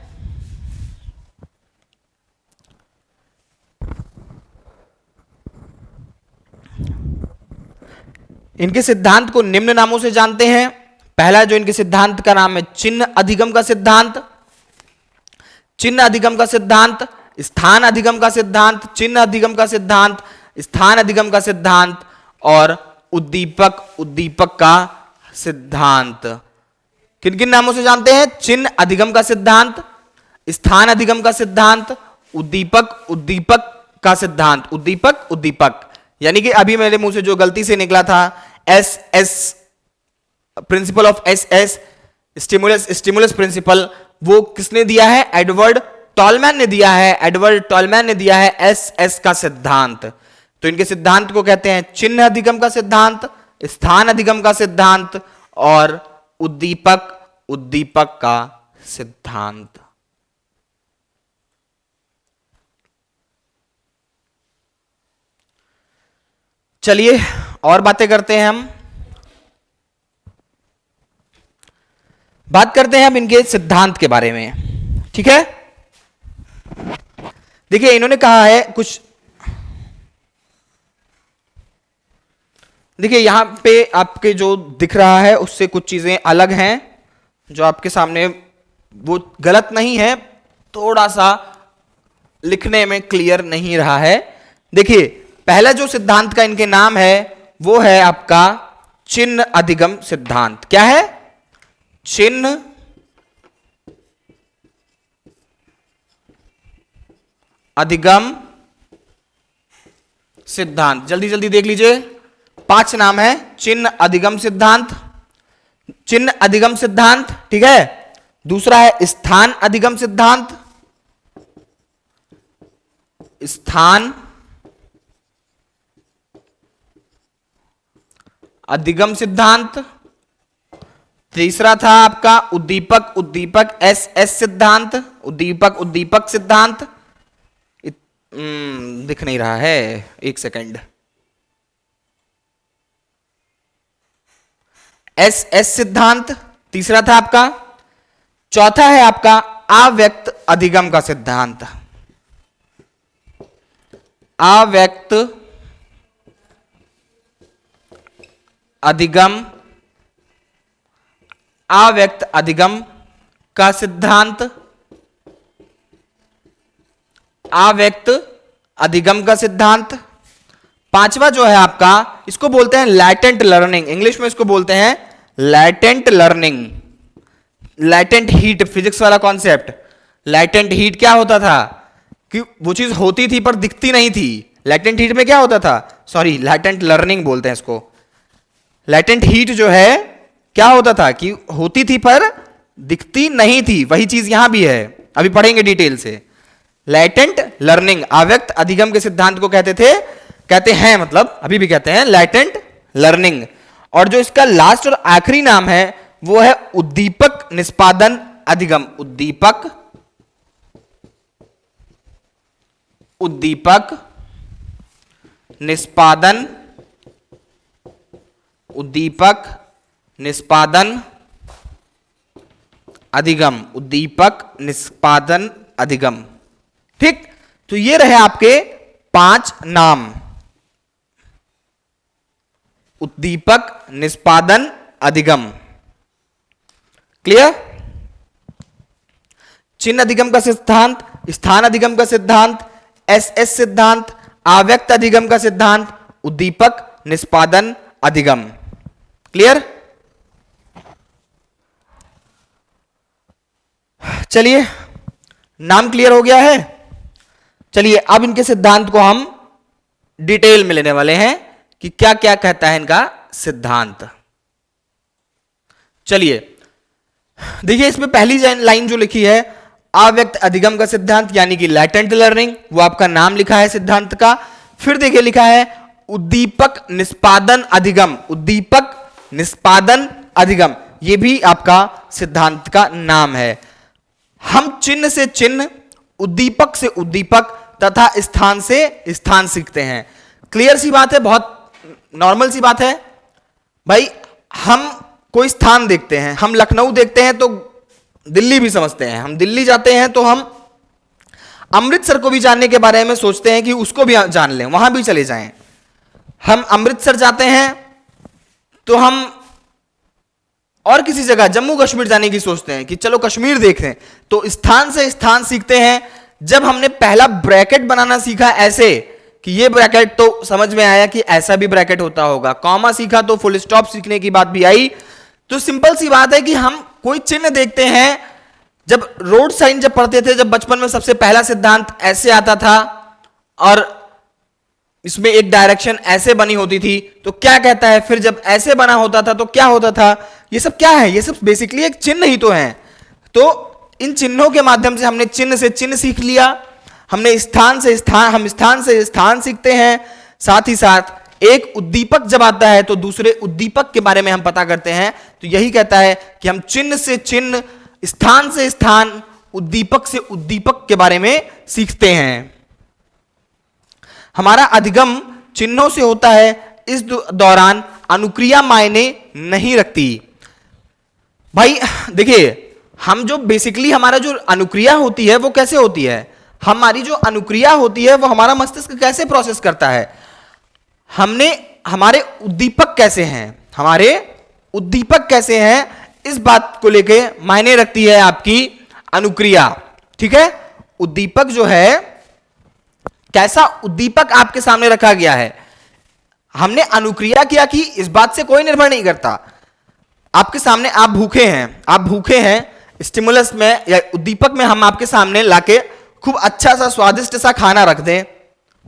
Speaker 1: इनके सिद्धांत को निम्न नामों से जानते हैं। पहला जो इनके सिद्धांत का नाम है चिन्ह अधिगम का सिद्धांत, चिन्ह अधिगम का सिद्धांत, स्थान अधिगम का सिद्धांत, चिन्ह अधिगम का सिद्धांत, स्थान अधिगम का सिद्धांत और उद्दीपक का सिद्धांत। किन किन नामों से जानते हैं? चिन्ह अधिगम का सिद्धांत, स्थान अधिगम का सिद्धांत, उद्दीपक का सिद्धांत। उद्दीपक यानी कि अभी मेरे मुंह से जो गलती से निकला था S principle of S stimulus principle, वो किसने दिया है? एडवर्ड टॉलमैन ने दिया है। एडवर्ड टॉलमैन ने दिया है एस का सिद्धांत। तो इनके सिद्धांत को कहते हैं चिन्ह अधिगम का सिद्धांत, स्थान अधिगम का सिद्धांत और उद्दीपक का सिद्धांत। चलिए और बातें करते हैं हम। बात करते हैं हम इनके सिद्धांत के बारे में, ठीक है। देखिए इन्होंने कहा है कुछ, देखिए यहां पे आपके जो दिख रहा है उससे कुछ चीजें अलग हैं, जो आपके सामने वो गलत नहीं है, थोड़ा सा लिखने में क्लियर नहीं रहा है। देखिए पहला जो सिद्धांत का इनके नाम है वो है आपका चिन्ह अधिगम सिद्धांत। क्या है? चिन्ह अधिगम सिद्धांत। जल्दी जल्दी देख लीजिए, 5 नाम है। चिन्ह अधिगम सिद्धांत, चिन्ह अधिगम सिद्धांत, ठीक है। दूसरा है स्थान अधिगम सिद्धांत, स्थान अधिगम सिद्धांत। तीसरा था आपका उद्दीपक एस सिद्धांत, उद्दीपक सिद्धांत। दिख नहीं रहा है, एक सेकंड। एस सिद्धांत तीसरा था आपका। चौथा है आपका अव्यक्त अधिगम का सिद्धांत, अव्यक्त अधिगम का सिद्धांत, अव्यक्त अधिगम का सिद्धांत। पांचवा जो है आपका, इसको बोलते हैं लैटेंट लर्निंग, इंग्लिश में इसको बोलते हैं latent learning, latent heat, physics वाला कॉन्सेप्ट। लैटेंट हीट क्या होता था कि वो चीज होती थी पर दिखती नहीं थी। लैटेंट हीट में क्या होता था, सॉरी लैटेंट लर्निंग बोलते हैं इसको। लैटेंट हीट जो है क्या होता था कि होती थी पर दिखती नहीं थी, वही चीज यहां भी है, अभी पढ़ेंगे डिटेल से। लैटेंट लर्निंग, अव्यक्त अधिगम के सिद्धांत को कहते हैं, मतलब अभी भी कहते हैं लैटेंट लर्निंग। और जो इसका लास्ट और आखिरी नाम है वो है उद्दीपक निष्पादन अधिगम। उद्दीपक निष्पादन अधिगम। ठीक, तो ये रहे आपके 5 नाम, उद्दीपक निष्पादन अधिगम। क्लियर? चिन्ह अधिगम का सिद्धांत, स्थान अधिगम का सिद्धांत, एस सिद्धांत, अव्यक्त अधिगम का सिद्धांत, उद्दीपक निष्पादन अधिगम। क्लियर? चलिए, नाम क्लियर हो गया है। चलिए अब इनके सिद्धांत को हम डिटेल में लेने वाले हैं कि क्या क्या कहता है इनका सिद्धांत। चलिए देखिए, इसमें पहली लाइन जो लिखी है, अव्यक्त अधिगम का सिद्धांत यानी कि लैटेंट लर्निंग, वो आपका नाम लिखा है सिद्धांत का। फिर देखिए लिखा है उद्दीपक निष्पादन अधिगम, उद्दीपक निष्पादन अधिगम, ये भी आपका सिद्धांत का नाम है। हम चिन्ह से चिन्ह, उद्दीपक से उद्दीपक तथा स्थान से स्थान सीखते हैं। क्लियर सी बात है, बहुत नॉर्मल सी बात है भाई। हम कोई स्थान देखते हैं, हम लखनऊ देखते हैं तो दिल्ली भी समझते हैं, हम दिल्ली जाते हैं तो हम अमृतसर को भी जानने के बारे में सोचते हैं कि उसको भी जान लें, वहां भी चले जाएं। हम अमृतसर जाते हैं तो हम और किसी जगह जम्मू कश्मीर जाने की सोचते हैं कि चलो कश्मीर देखें। तो स्थान से स्थान सीखते हैं। जब हमने पहला ब्रैकेट बनाना सीखा ऐसे कि ये ब्रैकेट, तो समझ में आया कि ऐसा भी ब्रैकेट होता होगा। कॉमा सीखा तो फुल स्टॉप सीखने की बात भी आई। तो सिंपल सी बात है कि हम कोई चिन्ह देखते हैं। जब रोड साइन जब पढ़ते थे, जब बचपन में सबसे पहला सिद्धांत ऐसे आता था और इसमें एक डायरेक्शन ऐसे बनी होती थी, तो क्या कहता है, फिर जब ऐसे बना होता था तो क्या होता था, ये सब क्या है, ये सब बेसिकली एक चिन्ह ही तो है। तो इन चिन्हों के माध्यम से हमने चिन्ह से चिन्ह सीख लिया, हमने स्थान से स्थान, हम स्थान से स्थान सीखते हैं। साथ ही साथ एक उद्दीपक जब आता है तो दूसरे उद्दीपक के बारे में हम पता करते हैं। तो यही कहता है कि हम चिन्ह से चिन्ह, स्थान से स्थान, उद्दीपक से उद्दीपक के बारे में सीखते हैं। हमारा अधिगम चिन्हों से होता है, इस दौरान अनुक्रिया मायने नहीं रखती। भाई देखिए, हम जो बेसिकली हमारा जो अनुक्रिया होती है वो कैसे होती है, हमारी जो अनुक्रिया होती है वो हमारा मस्तिष्क कैसे प्रोसेस करता है, हमने हमारे उद्दीपक कैसे हैं, हमारे उद्दीपक कैसे हैं, इस बात को लेके मायने रखती है आपकी अनुक्रिया। ठीक है, उद्दीपक जो है, कैसा उद्दीपक आपके सामने रखा गया है, हमने अनुक्रिया किया कि इस बात से कोई निर्भर नहीं करता। आपके सामने आप भूखे हैं, स्टिमुलस में या उद्दीपक में हम आपके सामने लाके खूब अच्छा सा स्वादिष्ट सा खाना रख दें,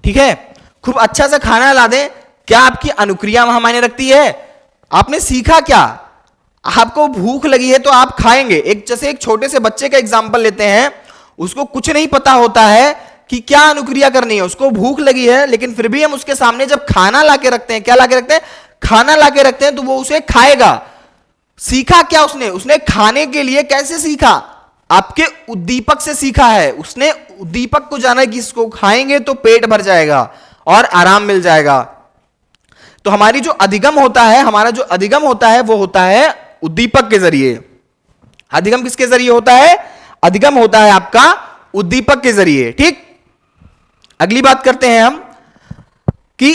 Speaker 1: ठीक है, खूब अच्छा सा खाना ला दें, क्या आपकी अनुक्रिया वहां मायने रखती है? आपने सीखा क्या? आपको भूख लगी है तो आप खाएंगे। जैसे एक छोटे से बच्चे का एग्जांपल लेते हैं, उसको कुछ नहीं पता होता है कि क्या अनुक्रिया करनी है, उसको भूख लगी है, लेकिन फिर भी हम उसके सामने जब खाना लाके रखते हैं, क्या लाके रखते हैं, खाना लाके रखते हैं, तो वो उसे खाएगा। सीखा क्या उसने खाने के लिए कैसे सीखा? आपके उद्दीपक से सीखा है। उसने उद्दीपक को जाना कि इसको खाएंगे तो पेट भर जाएगा और आराम मिल जाएगा। तो हमारी जो अधिगम होता है, हमारा जो अधिगम होता है वो होता है उद्दीपक के जरिए। अधिगम किसके जरिए होता है? अधिगम होता है आपका उद्दीपक के जरिए। ठीक, अगली बात करते हैं हम कि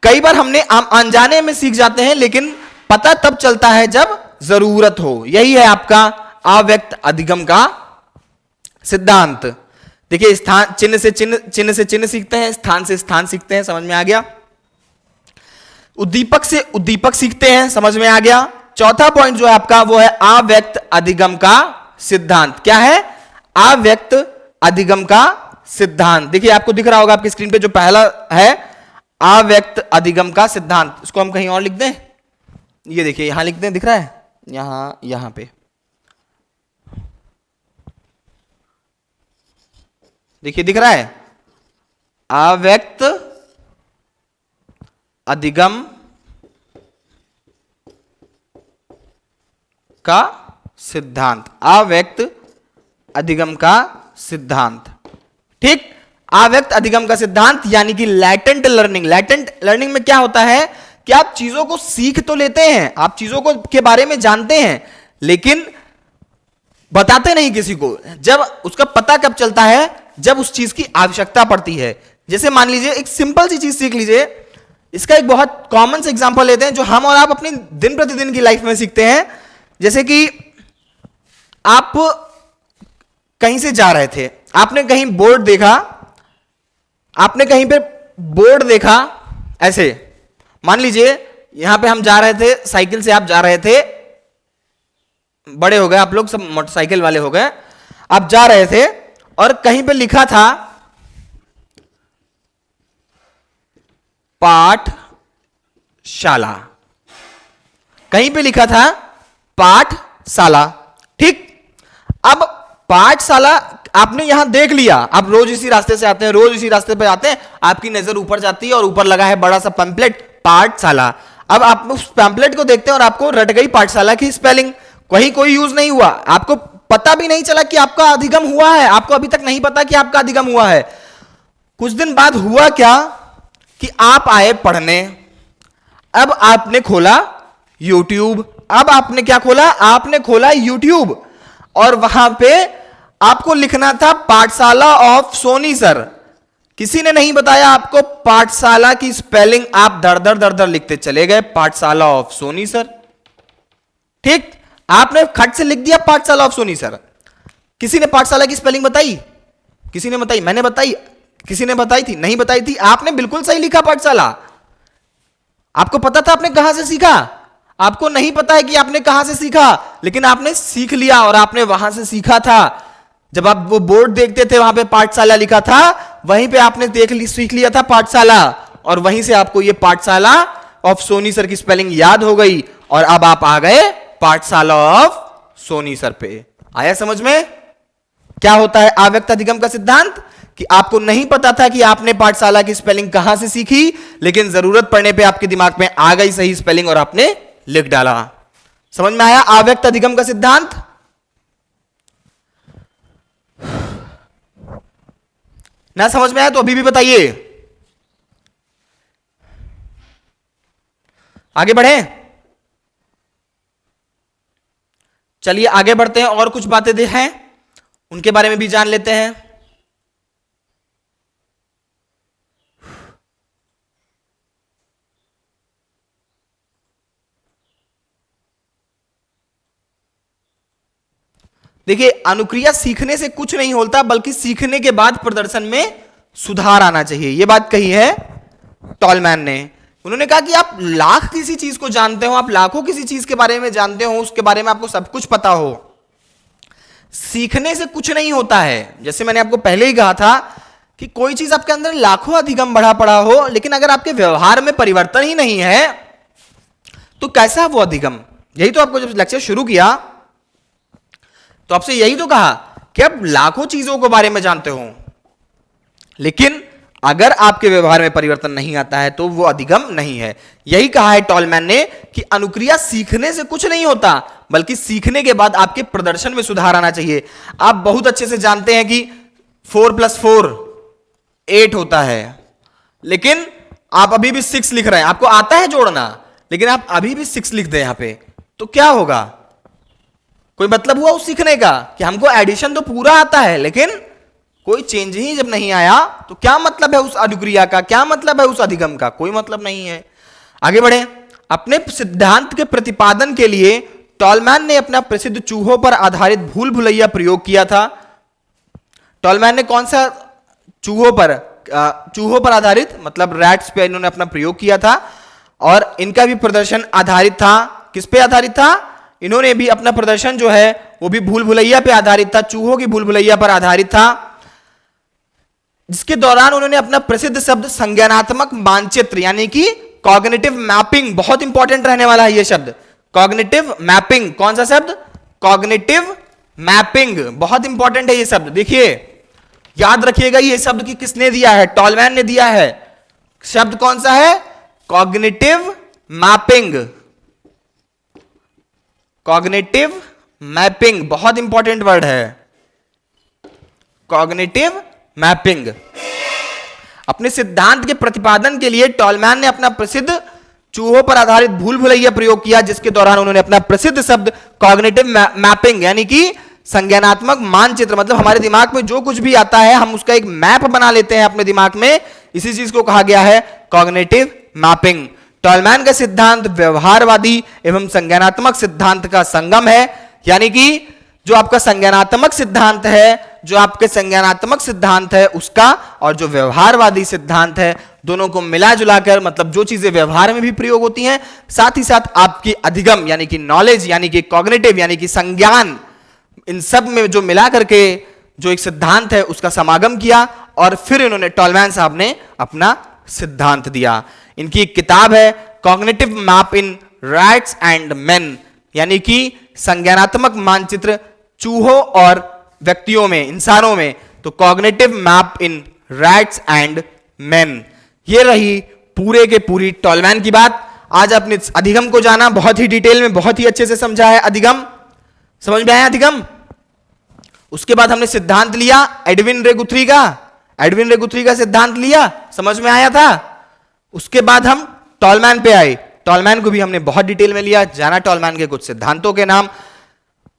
Speaker 1: कई बार हमने अनजाने में सीख जाते हैं, लेकिन पता तब चलता है जब जरूरत हो। यही है आपका अव्यक्त अधिगम का सिद्धांत। देखिए, स्थान, चिन्ह से चिन्ह सीखते हैं, स्थान से स्थान सीखते हैं, समझ में आ गया। उद्दीपक से उद्दीपक सीखते हैं, समझ में आ गया। चौथा पॉइंट जो है आपका वो है अव्यक्त अधिगम का सिद्धांत। क्या है? अव्यक्त अधिगम का सिद्धांत। देखिए, आपको दिख रहा होगा आपकी स्क्रीन पे जो पहला है अव्यक्त अधिगम का सिद्धांत। इसको हम कहीं और लिख दें, ये देखिए यहां लिख दें, दिख रहा है यहां पे देखिए, दिख रहा है अव्यक्त अधिगम का सिद्धांत, अव्यक्त अधिगम का सिद्धांत। ठीक, अव्यक्त अधिगम का सिद्धांत यानी कि लैटेंट लर्निंग। लैटेंट लर्निंग में क्या होता है कि आप चीजों को सीख तो लेते हैं, आप चीजों को के बारे में जानते हैं, लेकिन बताते नहीं किसी को। जब उसका पता कब चलता है? जब उस चीज की आवश्यकता पड़ती है। जैसे मान लीजिए एक सिंपल सी चीज सीख लीजिए, इसका एक बहुत कॉमन से एग्जांपल लेते हैं जो हम और आप अपनी दिन प्रतिदिन की लाइफ में सीखते हैं। जैसे कि आप कहीं से जा रहे थे, आपने कहीं बोर्ड देखा, आपने कहीं पे बोर्ड देखा, ऐसे मान लीजिए यहां पे हम जा रहे थे साइकिल से, आप जा रहे थे, बड़े हो गए आप लोग, सब मोटरसाइकिल वाले हो गए, आप जा रहे थे और कहीं पे लिखा था पाठशाला, कहीं पे लिखा था पाठशाला, ठीक। अब पाठशाला आपने यहां देख लिया, आप रोज इसी रास्ते से आते हैं, रोज इसी रास्ते पे आते हैं, आपकी नजर ऊपर जाती है और ऊपर लगा है बड़ा सा पैम्पलेट पाठशाला। अब आप उस पैम्पलेट को देखते हैं और आपको रट गई पाठशाला की स्पेलिंग, कहीं कोई यूज नहीं हुआ, आपको पता भी नहीं चला कि आपका अधिगम हुआ है, आपको अभी तक नहीं पता कि आपका अधिगम हुआ है। कुछ दिन बाद हुआ क्या कि आप आए पढ़ने, अब आपने खोला YouTube, अब आपने क्या खोला, आपने खोला YouTube, और वहां पे आपको लिखना था पाठशाला ऑफ सोनी सर। किसी ने नहीं बताया आपको पाठशाला की स्पेलिंग, आप दर दर लिखते चले गए पाठशाला ऑफ सोनी सर, ठीक। आपने खट से लिख दिया पाठशाला ऑफ सोनी सर। किसी ने पाठशाला की स्पेलिंग बताई? किसी ने बताई? मैंने बताई? किसी ने बताई थी? नहीं बताई थी। आपने बिल्कुल सही लिखा पाठशाला। आपको पता था आपने कहां से सीखा? आपको नहीं पता है कि आपने कहां से सीखा, लेकिन आपने सीख लिया और आपने वहां से सीखा था। जब आप वो बोर्ड देखते थे वहां पे पाठशाला लिखा था, वहीं पे आपने सीख लिया था पाठशाला, और वहीं से आपको ये पाठशाला ऑफ सोनी सर की स्पेलिंग याद हो गई, और अब आप आ गए पाठशाला ऑफ सोनी सर पे। आया समझ में? क्या होता है अव्यक्त अधिगम का सिद्धांत? कि आपको नहीं पता था कि आपने पाठशाला की स्पेलिंग कहां से सीखी, लेकिन जरूरत पड़ने पे आपके दिमाग में आ गई सही स्पेलिंग और आपने लिख डाला। समझ में आया अव्यक्त अधिगम का सिद्धांत? ना समझ में आया तो अभी भी बताइए। आगे बढ़े? चलिए आगे बढ़ते हैं, और कुछ बातें हैं उनके बारे में भी जान लेते हैं। देखिए, अनुक्रिया सीखने से कुछ नहीं होता, बल्कि सीखने के बाद प्रदर्शन में सुधार आना चाहिए। यह बात कही है टॉलमैन ने। उन्होंने कहा कि आप लाख किसी चीज को जानते हो, आप लाखों किसी चीज के बारे में जानते हो, उसके बारे में आपको सब कुछ पता हो, सीखने से कुछ नहीं होता है। जैसे मैंने आपको पहले ही कहा था कि कोई चीज आपके अंदर लाखों अधिगम बढ़ा पड़ा हो, लेकिन अगर आपके व्यवहार में परिवर्तन ही नहीं है तो कैसा वो अधिगम? यही तो आपको जब लेक्चर शुरू किया तो आपसे यही तो कहा कि आप लाखों चीजों के बारे में जानते हो, लेकिन अगर आपके व्यवहार में परिवर्तन नहीं आता है तो वो अधिगम नहीं है। यही कहा है टॉलमैन ने कि अनुक्रिया सीखने से कुछ नहीं होता, बल्कि सीखने के बाद आपके प्रदर्शन में सुधार आना चाहिए। आप बहुत अच्छे से जानते हैं कि 4 + 4 8 होता है, लेकिन आप अभी भी 6 लिख रहे हैं। आपको आता है जोड़ना, लेकिन आप अभी भी 6 लिख दें यहां पे, तो क्या होगा? कोई मतलब हुआ उस सीखने का? कि हमको एडिशन तो पूरा आता है, लेकिन कोई चेंज ही जब नहीं आया तो क्या मतलब है उस अनुक्रिया का? क्या मतलब है उस अधिगम का? कोई मतलब नहीं है। आगे बढ़े। अपने सिद्धांत के प्रतिपादन के लिए टॉलमैन ने अपना प्रसिद्ध चूहों पर आधारित भूल भुलैया प्रयोग किया था। टॉलमैन ने कौन सा चूहों पर आधारित, मतलब रैट्स पे इन्होंने अपना प्रयोग किया था, और इनका भी प्रदर्शन आधारित था। किस पे आधारित था? इन्होंने भी अपना प्रदर्शन जो है वो भी भूल भुलैया पे आधारित था, चूहों की भूल भुलैया पर आधारित था, जिसके दौरान उन्होंने अपना प्रसिद्ध शब्द संज्ञानात्मक मानचित्र यानी कि कॉग्निटिव मैपिंग, बहुत इंपॉर्टेंट रहने वाला है ये शब्द, कॉग्निटिव मैपिंग। कौन सा शब्द? कॉग्निटिव मैपिंग, बहुत इंपॉर्टेंट है ये शब्द। देखिए, याद रखिएगा ये शब्द की किसने दिया है? टॉलमैन ने दिया है। शब्द कौन सा है? Cognitive mapping. कॉग्निटिव मैपिंग बहुत इंपॉर्टेंट वर्ड है, कॉग्निटिव मैपिंग। अपने सिद्धांत के प्रतिपादन के लिए टॉलमैन ने अपना प्रसिद्ध चूहों पर आधारित भूल भुलैया प्रयोग किया, जिसके दौरान उन्होंने अपना प्रसिद्ध शब्द कॉग्निटिव मैपिंग यानी कि संज्ञानात्मक मानचित्र, मतलब हमारे दिमाग में जो कुछ भी आता है हम उसका एक मैप बना लेते हैं अपने दिमाग में, इसी चीज को कहा गया है कॉग्निटिव मैपिंग। टॉलमैन का सिद्धांत व्यवहारवादी एवं संज्ञानात्मक सिद्धांत का संगम है, यानी कि जो आपका संज्ञानात्मक सिद्धांत है जो आपके संज्ञानात्मक सिद्धांत है उसका और जो व्यवहारवादी सिद्धांत है, दोनों को मिला जुलाकर, मतलब जो चीजें व्यवहार में भी प्रयोग होती हैं, साथ ही साथ आपकी अधिगम यानी कि नॉलेज यानी कि कॉग्निटिव यानी कि संज्ञान, इन सब में जो मिला करके जो एक सिद्धांत है उसका समागम किया और फिर इन्होंने टॉलमैन साहब ने अपना सिद्धांत दिया। इनकी एक किताब है cognitive map in rats and main, यानी कि संज्ञानात्मक मानचित्र चूहों और व्यक्तियों में, इंसानों में, तो cognitive map in rats and main. ये रही पूरे के पूरी टॉलमैन की बात। आज आपने अधिगम को जाना, बहुत ही डिटेल में, बहुत ही अच्छे से समझा है अधिगम, समझ में आया अधिगम। उसके बाद हमने सिद्धांत लिया एडविन रे गुथरी का, एडविन रे गुथरी का सिद्धांत लिया, समझ में आया था। उसके बाद हम टॉलमैन पे आए, टॉलमैन को भी हमने बहुत डिटेल में लिया, जाना टॉलमैन के कुछ सिद्धांतों के नाम,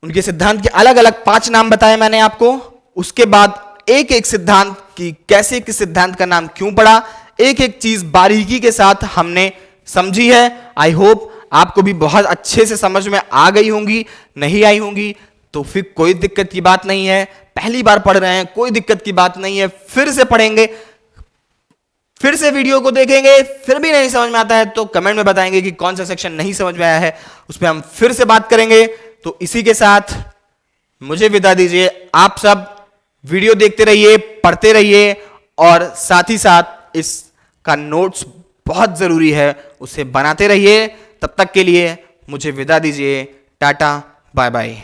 Speaker 1: उनके सिद्धांत के अलग अलग 5 नाम बताए मैंने आपको। उसके बाद एक एक सिद्धांत की कैसे किस सिद्धांत का नाम क्यों पड़ा, एक एक चीज बारीकी के साथ हमने समझी है। आई होप आपको भी बहुत अच्छे से समझ में आ गई होंगी, नहीं आई होंगी तो फिर कोई दिक्कत की बात नहीं है, पहली बार पढ़ रहे हैं कोई दिक्कत की बात नहीं है, फिर से पढ़ेंगे, फिर से वीडियो को देखेंगे, फिर भी नहीं समझ में आता है तो कमेंट में बताएंगे कि कौन सा सेक्शन नहीं समझ में आया है, उस पर हम फिर से बात करेंगे। तो इसी के साथ मुझे विदा दीजिए। आप सब वीडियो देखते रहिए, पढ़ते रहिए और साथ ही साथ इसका नोट्स बहुत जरूरी है, उसे बनाते रहिए। तब तक के लिए मुझे विदा दीजिए, टाटा बाय बाय।